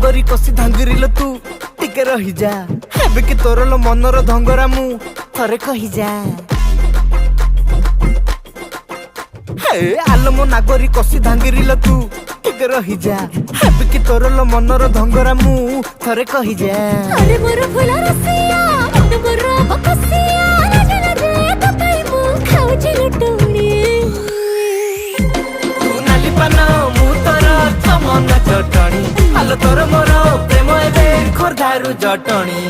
नागरी कसी धांगिरिल तू टिके रही जा हेबे कि तोर लो मनर धंगरा मु थरे कही जा हे आलो मो नागरी कसी धांगिरिल तू टिके रही जा हेबे कि तोर लो मनर धंगरा मु थरे कही जा अरे मोर फुला रसिया मत मोर बकसिया राजा राजा तताई मु खाउची लुटुनी तू नाली पाना मु तोर चमन चटणी आलो तोर मोर प्रेम एबे खोरधारू जटणी